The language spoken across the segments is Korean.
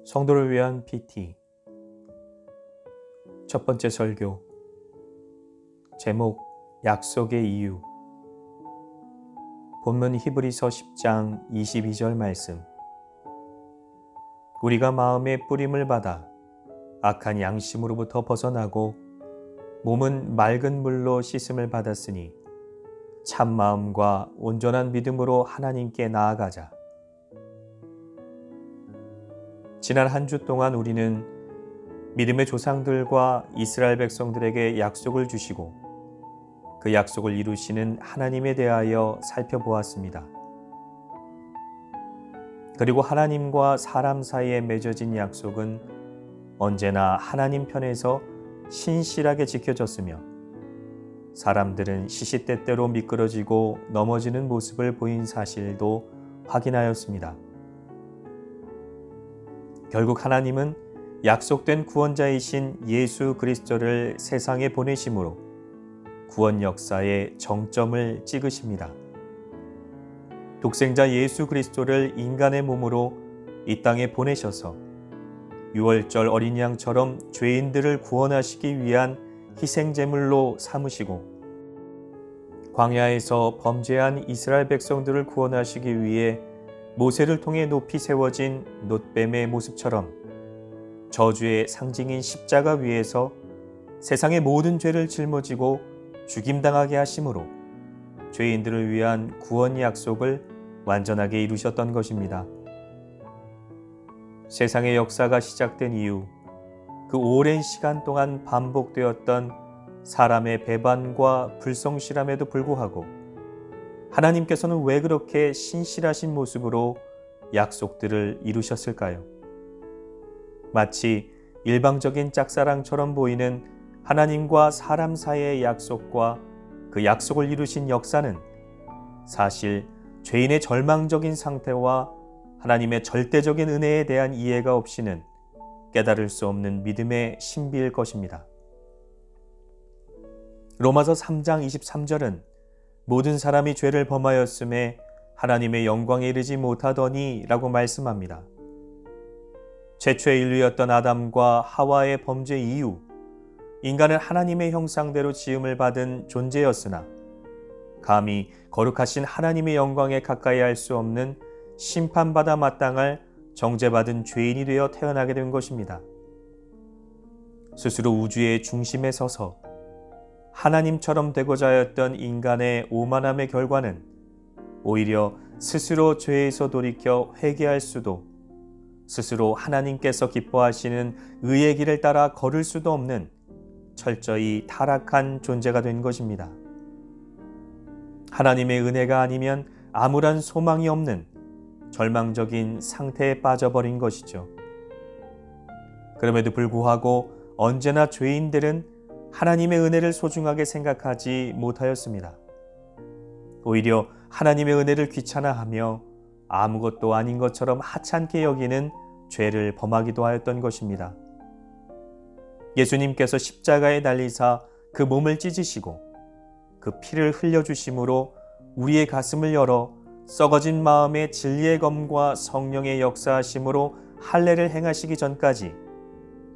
성도를 위한 PT 첫 번째 설교 제목 약속의 이유 본문 히브리서 10장 22절 말씀 우리가 마음의 뿌림을 받아 악한 양심으로부터 벗어나고 몸은 맑은 물로 씻음을 받았으니 참 마음과 온전한 믿음으로 하나님께 나아가자. 지난 한 주 동안 우리는 믿음의 조상들과 이스라엘 백성들에게 약속을 주시고 그 약속을 이루시는 하나님에 대하여 살펴보았습니다. 그리고 하나님과 사람 사이에 맺어진 약속은 언제나 하나님 편에서 신실하게 지켜졌으며 사람들은 시시때때로 미끄러지고 넘어지는 모습을 보인 사실도 확인하였습니다. 결국 하나님은 약속된 구원자이신 예수 그리스도를 세상에 보내심으로 구원 역사의 정점을 찍으십니다. 독생자 예수 그리스도를 인간의 몸으로 이 땅에 보내셔서 유월절 어린 양처럼 죄인들을 구원하시기 위한 희생제물로 삼으시고 광야에서 범죄한 이스라엘 백성들을 구원하시기 위해 모세를 통해 높이 세워진 놋뱀의 모습처럼 저주의 상징인 십자가 위에서 세상의 모든 죄를 짊어지고 죽임당하게 하심으로 죄인들을 위한 구원 약속을 완전하게 이루셨던 것입니다. 세상의 역사가 시작된 이후 그 오랜 시간 동안 반복되었던 사람의 배반과 불성실함에도 불구하고 하나님께서는 왜 그렇게 신실하신 모습으로 약속들을 이루셨을까요? 마치 일방적인 짝사랑처럼 보이는 하나님과 사람 사이의 약속과 그 약속을 이루신 역사는 사실 죄인의 절망적인 상태와 하나님의 절대적인 은혜에 대한 이해가 없이는 깨달을 수 없는 믿음의 신비일 것입니다. 로마서 3장 23절은 모든 사람이 죄를 범하였음에 하나님의 영광에 이르지 못하더니 라고 말씀합니다. 최초의 인류였던 아담과 하와의 범죄 이후 인간은 하나님의 형상대로 지음을 받은 존재였으나 감히 거룩하신 하나님의 영광에 가까이 할 수 없는 심판받아 마땅할 정죄받은 죄인이 되어 태어나게 된 것입니다. 스스로 우주의 중심에 서서 하나님처럼 되고자 하였던 인간의 오만함의 결과는 오히려 스스로 죄에서 돌이켜 회개할 수도 스스로 하나님께서 기뻐하시는 의의 길을 따라 걸을 수도 없는 철저히 타락한 존재가 된 것입니다. 하나님의 은혜가 아니면 아무런 소망이 없는 절망적인 상태에 빠져버린 것이죠. 그럼에도 불구하고 언제나 죄인들은 하나님의 은혜를 소중하게 생각하지 못하였습니다. 오히려 하나님의 은혜를 귀찮아하며 아무것도 아닌 것처럼 하찮게 여기는 죄를 범하기도 하였던 것입니다. 예수님께서 십자가에 달리사 그 몸을 찢으시고 그 피를 흘려주심으로 우리의 가슴을 열어 썩어진 마음의 진리의 검과 성령의 역사하심으로 할례를 행하시기 전까지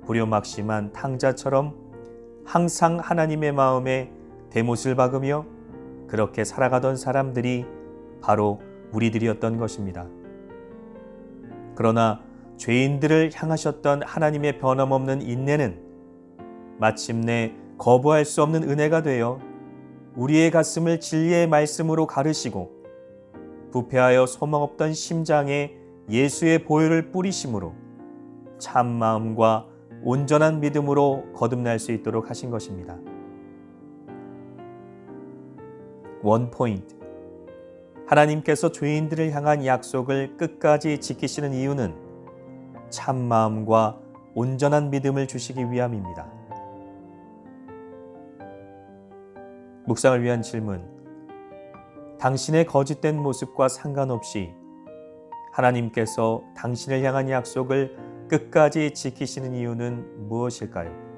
불효막심한 탕자처럼 항상 하나님의 마음에 대못을 박으며 그렇게 살아가던 사람들이 바로 우리들이었던 것입니다. 그러나 죄인들을 향하셨던 하나님의 변함없는 인내는 마침내 거부할 수 없는 은혜가 되어 우리의 가슴을 진리의 말씀으로 가르시고 부패하여 소망 없던 심장에 예수의 보혈을 뿌리심으로 참 마음과 온전한 믿음으로 거듭날 수 있도록 하신 것입니다. 원포인트. 하나님께서 죄인들을 향한 약속을 끝까지 지키시는 이유는 참 마음과 온전한 믿음을 주시기 위함입니다. 묵상을 위한 질문. 당신의 거짓된 모습과 상관없이 하나님께서 당신을 향한 약속을 끝까지 지키시는 이유는 무엇일까요?